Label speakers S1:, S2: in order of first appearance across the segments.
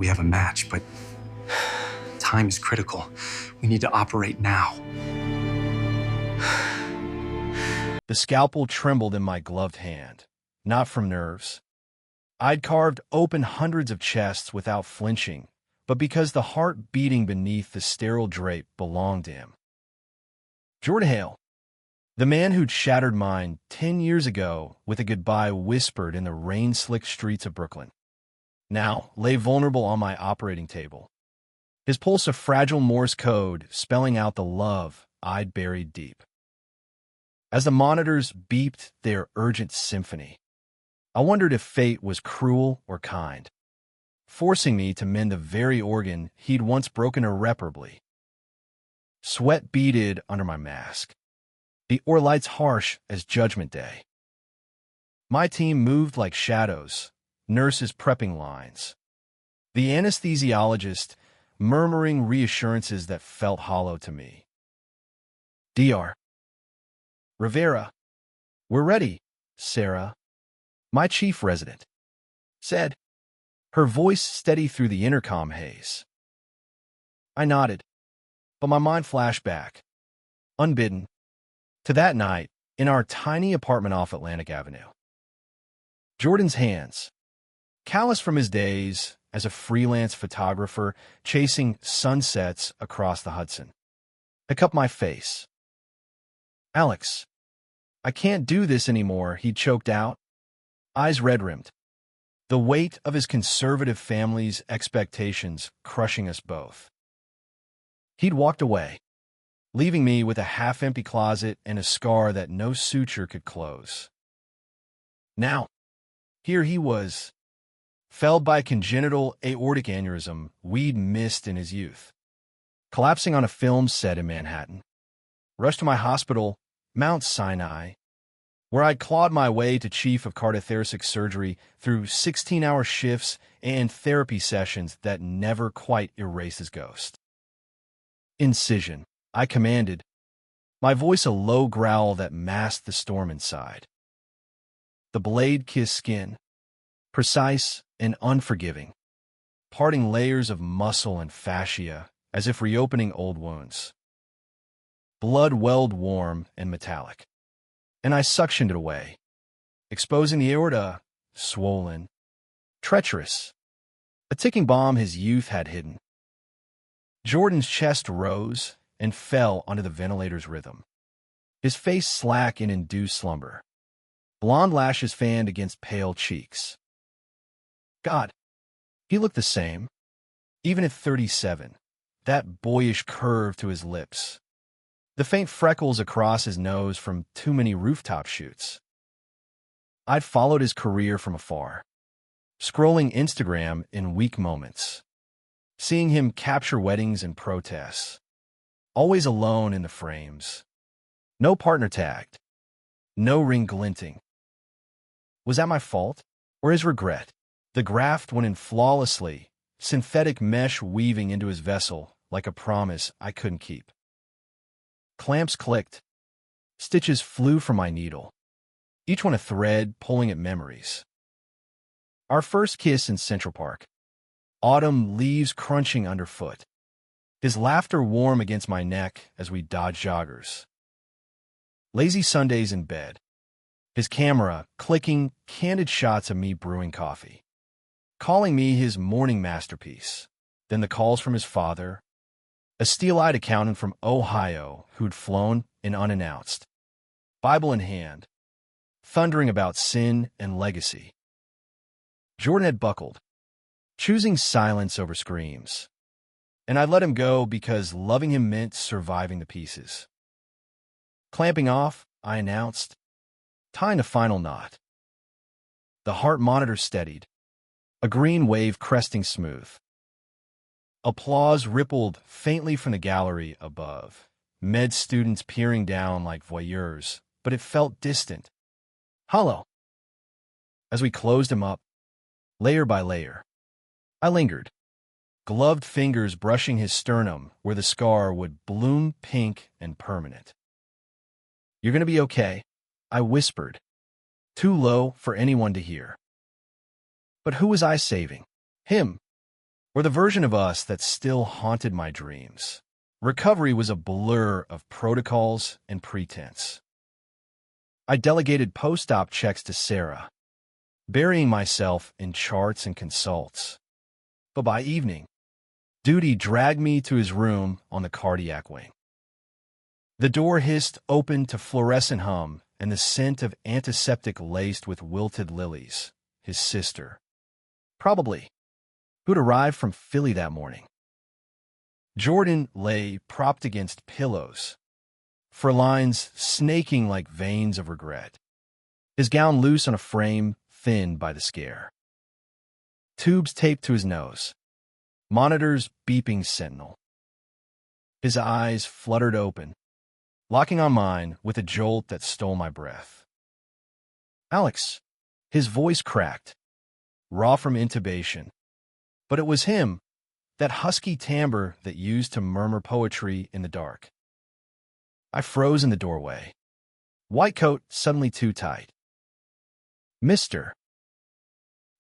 S1: We have a match, but time is critical. We need to operate now.
S2: The scalpel trembled in my gloved hand, not from nerves. I'd carved open hundreds of chests without flinching, but because the heart beating beneath the sterile drape belonged to him. Jordan Hale, the man who'd shattered mine 10 years ago with a goodbye whispered in the rain-slicked streets of Brooklyn, now lay vulnerable on my operating table, his pulse a fragile Morse code spelling out the love I'd buried deep. As the monitors beeped their urgent symphony, I wondered if fate was cruel or kind, forcing me to mend the very organ he'd once broken irreparably. Sweat beaded under my mask, the oar lights harsh as Judgment Day. My team moved like shadows, nurses prepping lines, the anesthesiologist murmuring reassurances that felt hollow to me. Dr. Rivera, we're ready, Sarah, my chief resident, said, her voice steady through the intercom haze. I nodded, but my mind flashed back, unbidden, to that night in our tiny apartment off Atlantic Avenue. Jordan's hands, callous from his days as a freelance photographer chasing sunsets across the Hudson, had cupped my face. Alex, I can't do this anymore, he choked out, eyes red-rimmed, the weight of his conservative family's expectations crushing us both. He'd walked away, leaving me with a half-empty closet and a scar that no suture could close. Now, here he was, felled by a congenital aortic aneurysm we'd missed in his youth, collapsing on a film set in Manhattan. Rushed to my hospital, Mount Sinai, where I'd clawed my way to chief of cardiothoracic surgery through 16-hour shifts and therapy sessions that never quite erased his ghost. Incision, I commanded, my voice a low growl that masked the storm inside. The blade kissed skin, precise and unforgiving, parting layers of muscle and fascia as if reopening old wounds. Blood welled warm and metallic, and I suctioned it away, exposing the aorta, swollen, treacherous, a ticking bomb his youth had hidden. Jordan's chest rose and fell under the ventilator's rhythm, his face slack in induced slumber, blonde lashes fanned against pale cheeks. God, he looked the same, even at 37, that boyish curve to his lips, the faint freckles across his nose from too many rooftop shoots. I'd followed his career from afar, scrolling Instagram in weak moments, seeing him capture weddings and protests, always alone in the frames, no partner tagged, no ring glinting. Was that my fault, or his regret? The graft went in flawlessly, synthetic mesh weaving into his vessel like a promise I couldn't keep. Clamps clicked. Stitches flew from my needle, each one a thread pulling at memories. Our first kiss in Central Park, autumn leaves crunching underfoot, his laughter warm against my neck as we dodged joggers. Lazy Sundays in bed, his camera clicking candid shots of me brewing coffee, calling me his morning masterpiece, then the calls from his father, a steel-eyed accountant from Ohio who'd flown in unannounced, Bible in hand, thundering about sin and legacy. Jordan had buckled, choosing silence over screams, and I let him go because loving him meant surviving the pieces. Clamping off, I announced, tying the final knot. The heart monitor steadied, a green wave cresting smooth. Applause rippled faintly from the gallery above, med students peering down like voyeurs, but it felt distant, hollow. As we closed him up, layer by layer, I lingered, gloved fingers brushing his sternum where the scar would bloom pink and permanent. You're going to be okay, I whispered, too low for anyone to hear. But who was I saving? Him, or the version of us that still haunted my dreams. Recovery was a blur of protocols and pretense. I delegated post-op checks to Sarah, burying myself in charts and consults. But by evening, duty dragged me to his room on the cardiac wing. The door hissed open to fluorescent hum and the scent of antiseptic laced with wilted lilies, his sister, probably, who'd arrived from Philly that morning. Jordan lay propped against pillows, furlines snaking like veins of regret, his gown loose on a frame thinned by the scare. Tubes taped to his nose, monitors beeping sentinel. His eyes fluttered open, locking on mine with a jolt that stole my breath. Alex, his voice cracked, raw from intubation. But it was him, that husky timbre that used to murmur poetry in the dark. I froze in the doorway, white coat suddenly too tight. Mister.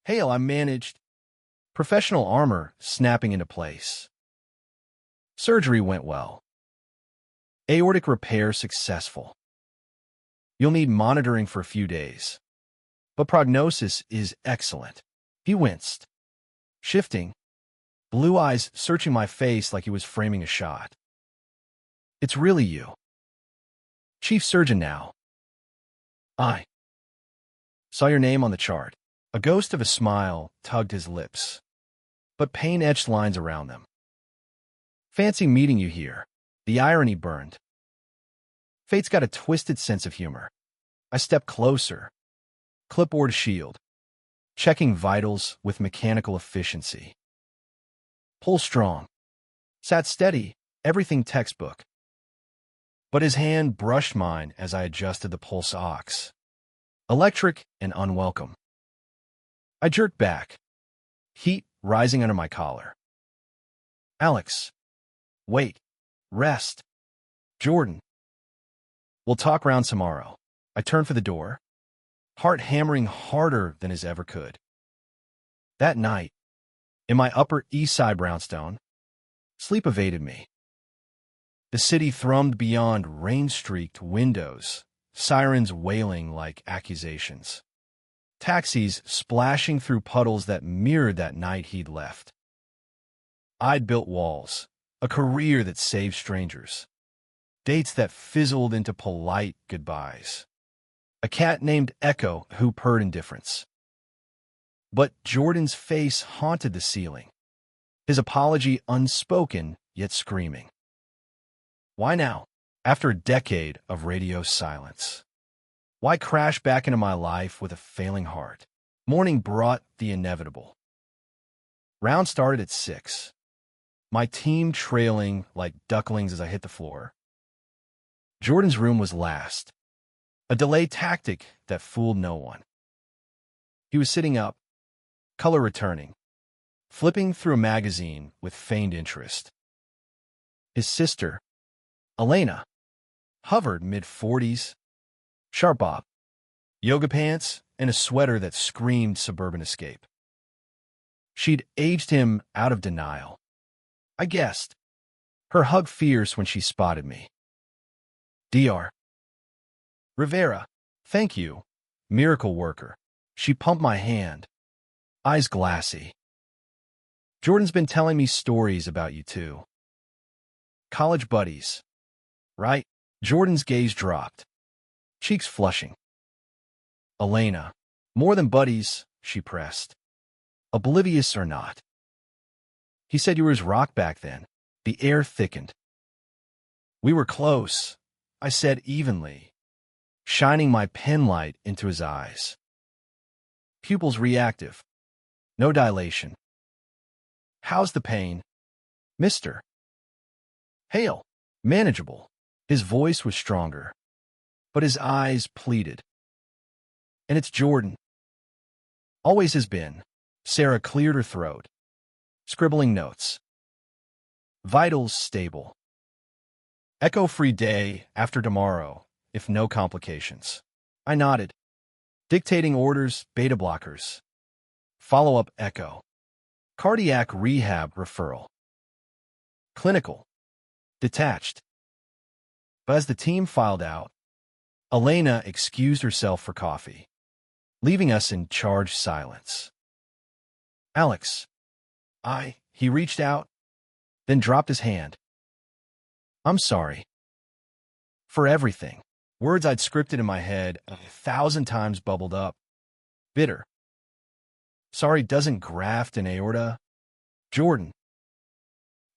S2: Hail, I managed. Professional armor snapping into place. Surgery went well. Aortic repair successful. You'll need monitoring for a few days. But prognosis is excellent. He winced, shifting, blue eyes searching my face like he was framing a shot. It's really you. Chief surgeon now. I saw your name on the chart. A ghost of a smile tugged his lips, but pain etched lines around them. Fancy meeting you here. The irony burned. Fate's got a twisted sense of humor. I stepped closer, clipboard shield, checking vitals with mechanical efficiency. Pull strong. Sat steady, everything textbook. But his hand brushed mine as I adjusted the pulse ox. Electric and unwelcome. I jerked back, heat rising under my collar. Alex. Wait. Rest. Jordan. We'll talk round tomorrow. I turned for the door, heart hammering harder than his ever could. That night, in my Upper East Side brownstone, sleep evaded me. The city thrummed beyond rain-streaked windows, sirens wailing like accusations. Taxis splashing through puddles that mirrored that night he'd left. I'd built walls, a career that saved strangers, dates that fizzled into polite goodbyes, a cat named Echo who purred indifference. But Jordan's face haunted the ceiling, his apology unspoken yet screaming. Why now, after a decade of radio silence? Why crash back into my life with a failing heart? Morning brought the inevitable. Round started at 6. My team trailing like ducklings as I hit the floor. Jordan's room was last, a delay tactic that fooled no one. He was sitting up, color returning, flipping through a magazine with feigned interest. His sister, Elena, hovered mid-40s, sharp bob, yoga pants, and a sweater that screamed suburban escape. She'd aged him out of denial. I guessed, her hug fierce when she spotted me. Dr. Rivera, thank you, miracle worker. She pumped my hand, eyes glassy. Jordan's been telling me stories about you too. College buddies, right? Jordan's gaze dropped, cheeks flushing. Elena, more than buddies, she pressed. Oblivious or not. He said you were his rock back then. The air thickened. We were close, I said evenly, shining my penlight into his eyes. Pupils reactive. No dilation. How's the pain, mister? Hail. Manageable. His voice was stronger, but his eyes pleaded. And it's Jordan. Always has been. Sarah cleared her throat, scribbling notes. Vitals stable. Echo-free day after tomorrow, if no complications. I nodded, dictating orders, beta blockers. Follow-up echo. Cardiac rehab referral. Clinical. Detached. But as the team filed out, Elena excused herself for coffee, leaving us in charged silence. Alex. He reached out, then dropped his hand. I'm sorry. For everything. Words I'd scripted in my head 1,000 times bubbled up. Bitter. Sorry doesn't graft an aorta. Jordan.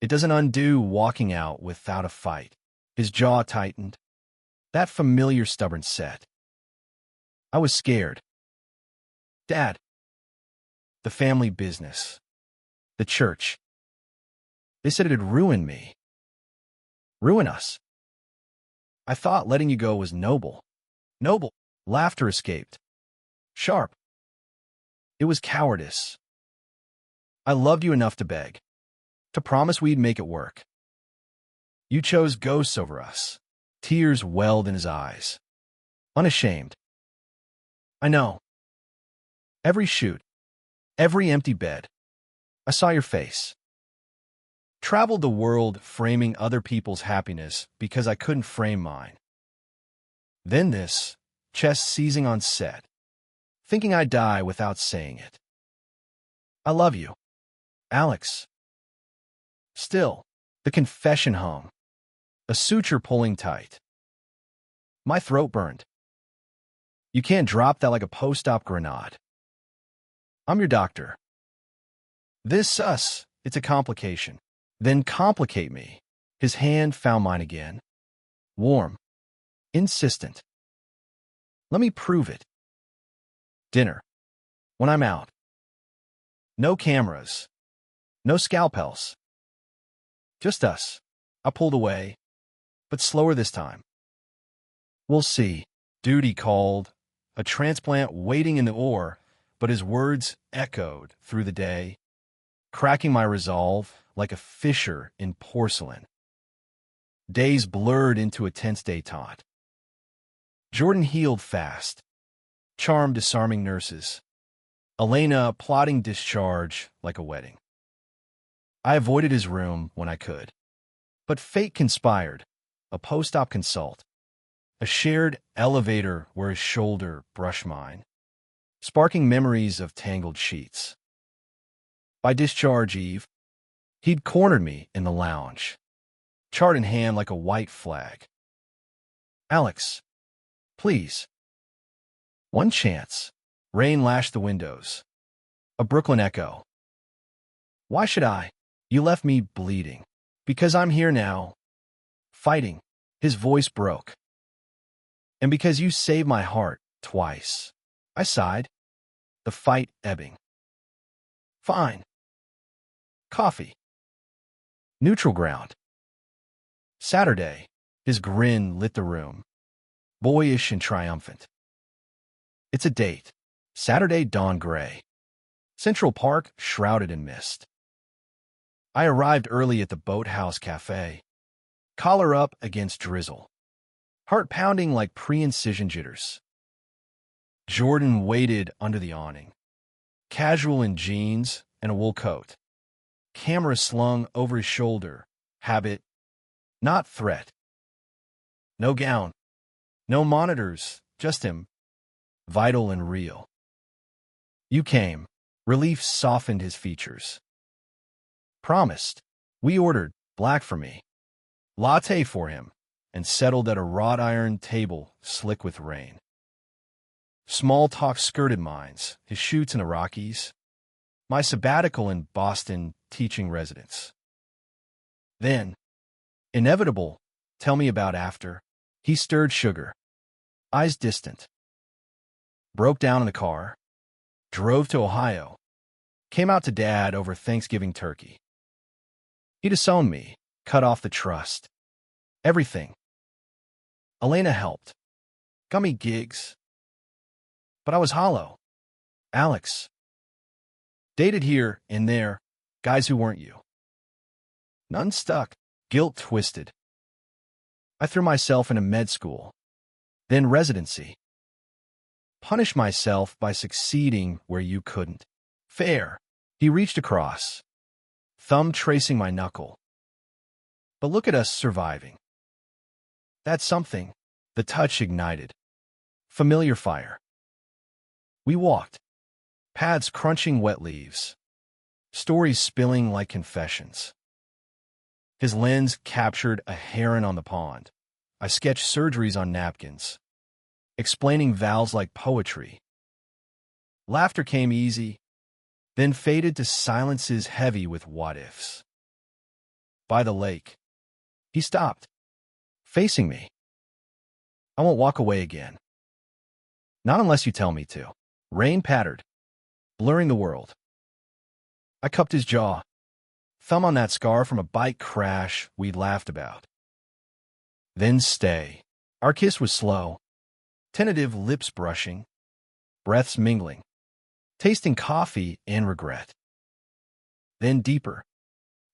S2: It doesn't undo walking out without a fight. His jaw tightened. That familiar stubborn set. I was scared. Dad. The family business. The church. They said it'd ruin me. Ruin us. I thought letting you go was noble. Noble. Laughter escaped. Sharp. It was cowardice. I loved you enough to beg. To promise we'd make it work. You chose ghosts over us. Tears welled in his eyes. Unashamed. I know. Every shoot. Every empty bed. I saw your face. Traveled the world framing other people's happiness because I couldn't frame mine. Then this, chest seizing on set, thinking I'd die without saying it. I love you, Alex. Still, the confession hung, a suture pulling tight. My throat burned. You can't drop that like a post-op grenade. I'm your doctor. This us, it's a complication. Then complicate me. His hand found mine again. Warm. Insistent. Let me prove it. Dinner. When I'm out. No cameras. No scalpels. Just us. I pulled away, but slower this time. We'll see. Duty called. A transplant waiting in the oar, but his words echoed through the day, cracking my resolve like a fissure in porcelain. Days blurred into a tense détente. Jordan healed fast. Charmed disarming nurses. Elena plotting discharge like a wedding. I avoided his room when I could. But fate conspired. A post-op consult. A shared elevator where his shoulder brushed mine, sparking memories of tangled sheets. By discharge eve, he'd cornered me in the lounge, chart in hand like a white flag. Alex, please. One chance. Rain lashed the windows. A Brooklyn echo. Why should I? You left me bleeding. Because I'm here now. Fighting. His voice broke. And because you saved my heart twice. I sighed. The fight ebbing. Fine. Coffee. Neutral ground. Saturday. His grin lit the room. Boyish and triumphant. It's a date. Saturday dawn gray. Central Park shrouded in mist. I arrived early at the Boathouse Cafe. Collar up against drizzle. Heart pounding like pre-incision jitters. Jordan waited under the awning. Casual in jeans and a wool coat. Camera slung over his shoulder. Habit, not threat. No gown. No monitors. Just him. Vital and real. You came. Relief softened his features. Promised. We ordered black for me. Latte for him. And settled at a wrought iron table slick with rain. Small talk skirted minds, his shoots in the Rockies, my sabbatical in Boston teaching residence. Then, inevitable, tell me about after, he stirred sugar, eyes distant. Broke down in the car, drove to Ohio, came out to Dad over Thanksgiving turkey. He disowned me, cut off the trust. Everything. Elena helped. Got me gigs. But I was hollow. Alex. Dated here and there, guys who weren't you. None stuck. Guilt twisted. I threw myself into med school. Then residency. Punished myself by succeeding where you couldn't. Fair. He reached across, thumb tracing my knuckle. But look at us surviving. That's something. The touch ignited. Familiar fire. We walked. Paths crunching wet leaves. Stories spilling like confessions. His lens captured a heron on the pond. I sketched surgeries on napkins, explaining vows like poetry. Laughter came easy, then faded to silences heavy with what-ifs. By the lake, he stopped, facing me. I won't walk away again. Not unless you tell me to. Rain pattered, blurring the world. I cupped his jaw, thumb on that scar from a bike crash we'd laughed about. Then stay. Our kiss was slow, tentative, lips brushing, breaths mingling, tasting coffee and regret. Then deeper,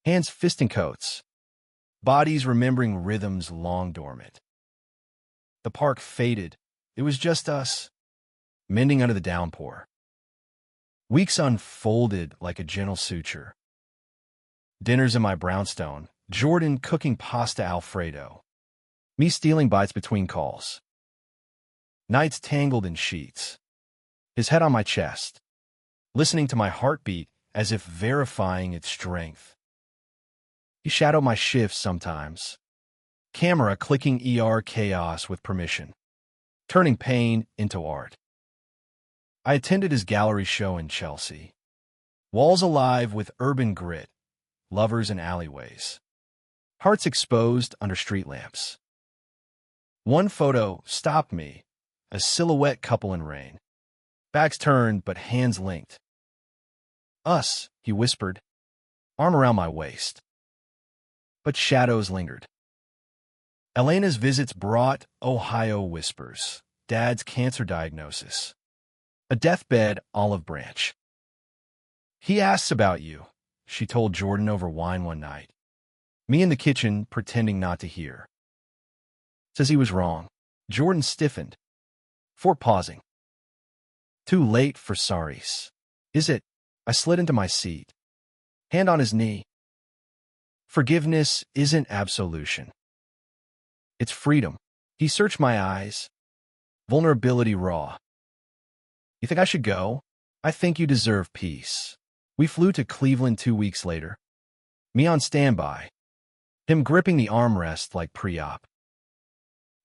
S2: hands fisting coats, bodies remembering rhythms long dormant. The park faded. It was just us, mending under the downpour. Weeks unfolded like a gentle suture. Dinners in my brownstone, Jordan cooking pasta Alfredo, me stealing bites between calls. Nights tangled in sheets, his head on my chest, listening to my heartbeat as if verifying its strength. He shadowed my shifts sometimes, camera clicking ER chaos with permission, turning pain into art. I attended his gallery show in Chelsea. Walls alive with urban grit, lovers in alleyways, hearts exposed under street lamps. One photo stopped me, a silhouette couple in rain. Backs turned, but hands linked. Us, he whispered, arm around my waist. But shadows lingered. Elena's visits brought Ohio whispers, Dad's cancer diagnosis, a deathbed olive branch. He asks about you, she told Jordan over wine one night. Me in the kitchen, pretending not to hear. Says he was wrong. Jordan stiffened, for pausing. Too late for sorries. Is it? I slid into my seat, hand on his knee. Forgiveness isn't absolution. It's freedom. He searched my eyes, vulnerability raw. You think I should go? I think you deserve peace. We flew to Cleveland 2 weeks later. Me on standby, him gripping the armrest like pre-op.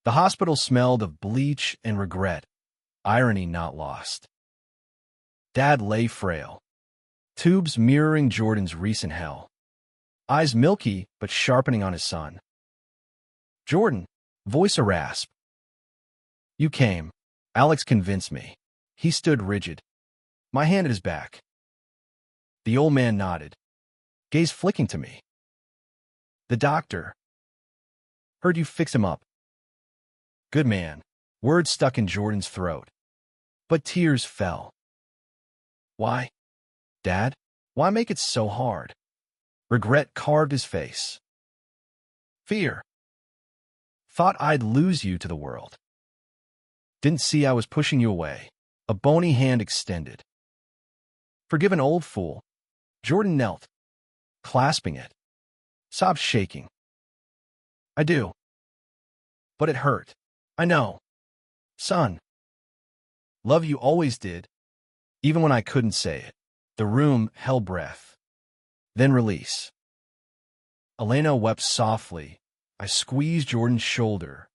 S2: The hospital smelled of bleach and regret, irony not lost. Dad lay frail, tubes mirroring Jordan's recent hell, eyes milky but sharpening on his son. Jordan, voice a rasp. You came. Alex convinced me. He stood rigid, my hand at his back. The old man nodded, gaze flicking to me. The doctor. Heard you fixed him up. Good man. Words stuck in Jordan's throat, but tears fell. Why? Dad? Why make it so hard? Regret carved his face. Fear. Thought I'd lose you to the world. Didn't see I was pushing you away. A bony hand extended. Forgive an old fool. Jordan knelt, clasping it, sobs shaking. I do. But it hurt. I know. Son. Love you always did, even when I couldn't say it. The room held breath. Then release. Elena wept softly. I squeezed Jordan's shoulder,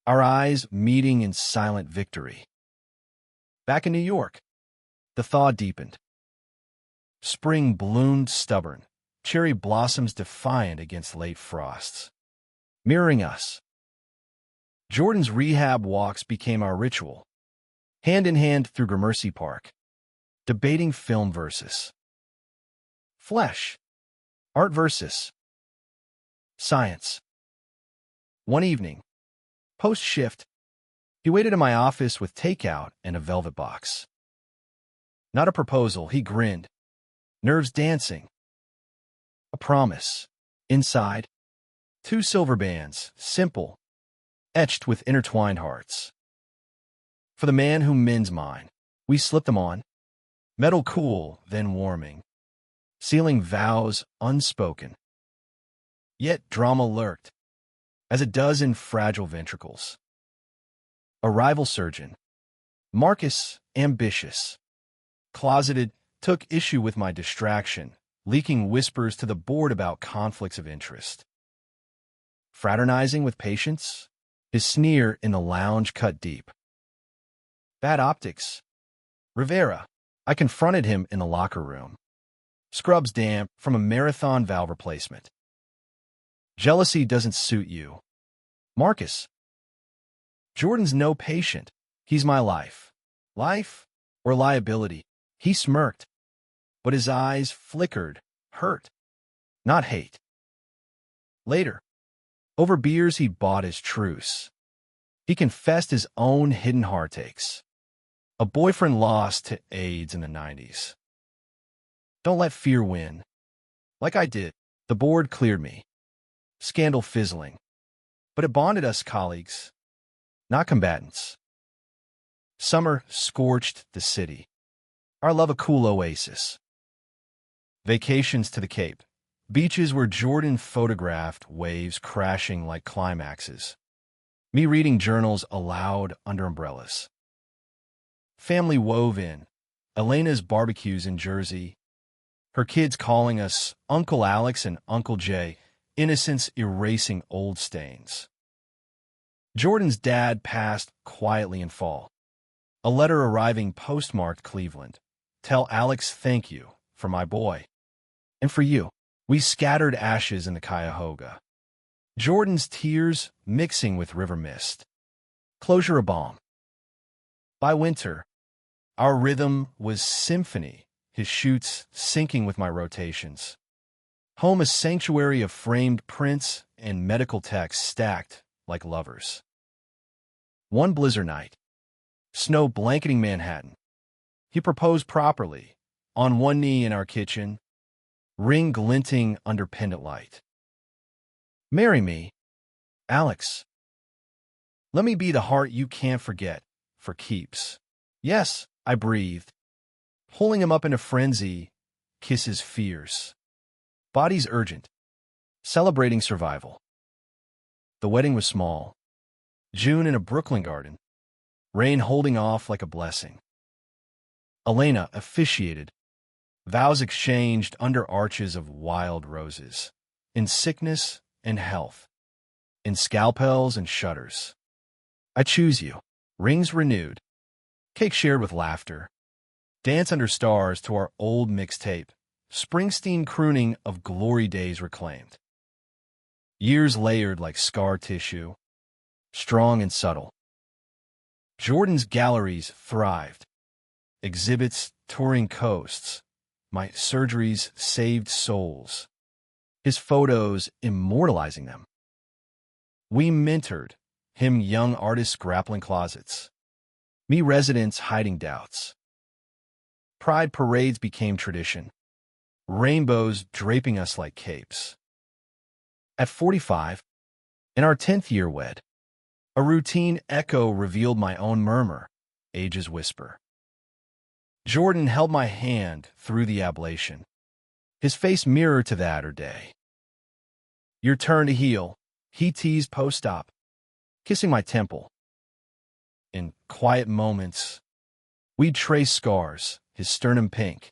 S2: our eyes meeting in silent victory. Back in New York, the thaw deepened. Spring bloomed stubborn, cherry blossoms defiant against late frosts, mirroring us. Jordan's rehab walks became our ritual, hand in hand through Gramercy Park, debating film versus flesh, art versus science. One evening, post-shift, he waited in my office with takeout and a velvet box. Not a proposal, he grinned, nerves dancing. A promise. Inside, 2 silver bands, simple, etched with intertwined hearts. For the man who mends mine, we slipped them on, metal cool, then warming. sealing vows unspoken. Yet drama lurked, as it does in fragile ventricles. A rival surgeon, Marcus, ambitious, closeted, took issue with my distraction, leaking whispers to the board about conflicts of interest. Fraternizing with patients, his sneer in the lounge cut deep. Bad optics. Rivera. I confronted him in the locker room. Scrubs damp from a marathon valve replacement. Jealousy doesn't suit you. Marcus. Jordan's no patient. He's my life. Life or liability? He smirked, but his eyes flickered, hurt, not hate. Later, over beers he bought his truce. He confessed his own hidden heartaches. A boyfriend lost to AIDS in the 90s. Don't let fear win. Like I did, the board cleared me. Scandal fizzling. But it bonded us colleagues, not combatants. Summer scorched the city. Our love a cool oasis. Vacations to the Cape. Beaches where Jordan photographed waves crashing like climaxes. Me reading journals aloud under umbrellas. Family wove in. Elena's barbecues in Jersey. Her kids calling us Uncle Alex and Uncle Jay. Innocence erasing old stains. Jordan's dad passed quietly in fall. A letter arriving postmarked Cleveland. Tell Alex thank you for my boy. And for you. We scattered ashes in the Cuyahoga. Jordan's tears mixing with river mist. Closure a balm. By winter, our rhythm was symphony, his shoots syncing with my rotations. Home a sanctuary of framed prints and medical texts stacked like lovers. One blizzard night, snow blanketing Manhattan. He proposed properly, on one knee in our kitchen, ring glinting under pendant light. Marry me, Alex. Let me be the heart you can't forget, for keeps. Yes, I breathed, pulling him up in a frenzy, kisses fierce. Bodies urgent, celebrating survival. The wedding was small. June in a Brooklyn garden, rain holding off like a blessing. Elena officiated, vows exchanged under arches of wild roses, in sickness and health, in scalpels and shudders. I choose you, rings renewed, cake shared with laughter, dance under stars to our old mixtape, Springsteen crooning of glory days reclaimed. Years layered like scar tissue, strong and subtle. Jordan's galleries thrived, exhibits touring coasts, my surgeries saved souls, his photos immortalizing them. We mentored, him young artists grappling closets, me residents hiding doubts. Pride parades became tradition, rainbows draping us like capes. At 45, in our 10th year wed, a routine echo revealed my own murmur, age's whisper. Jordan held my hand through the ablation, his face mirrored to that day. Your turn to heal, he teased post-op, kissing my temple. In quiet moments, we'd trace scars, his sternum pink,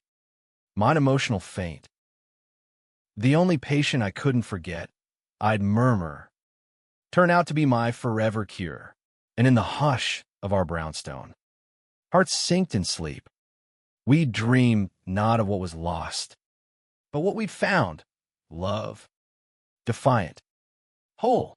S2: mine emotional faint. The only patient I couldn't forget, I'd murmur, turn out to be my forever cure. And in the hush of our brownstone, hearts synced in sleep. We dreamed not of what was lost, but what we'd found, love, defiant, whole.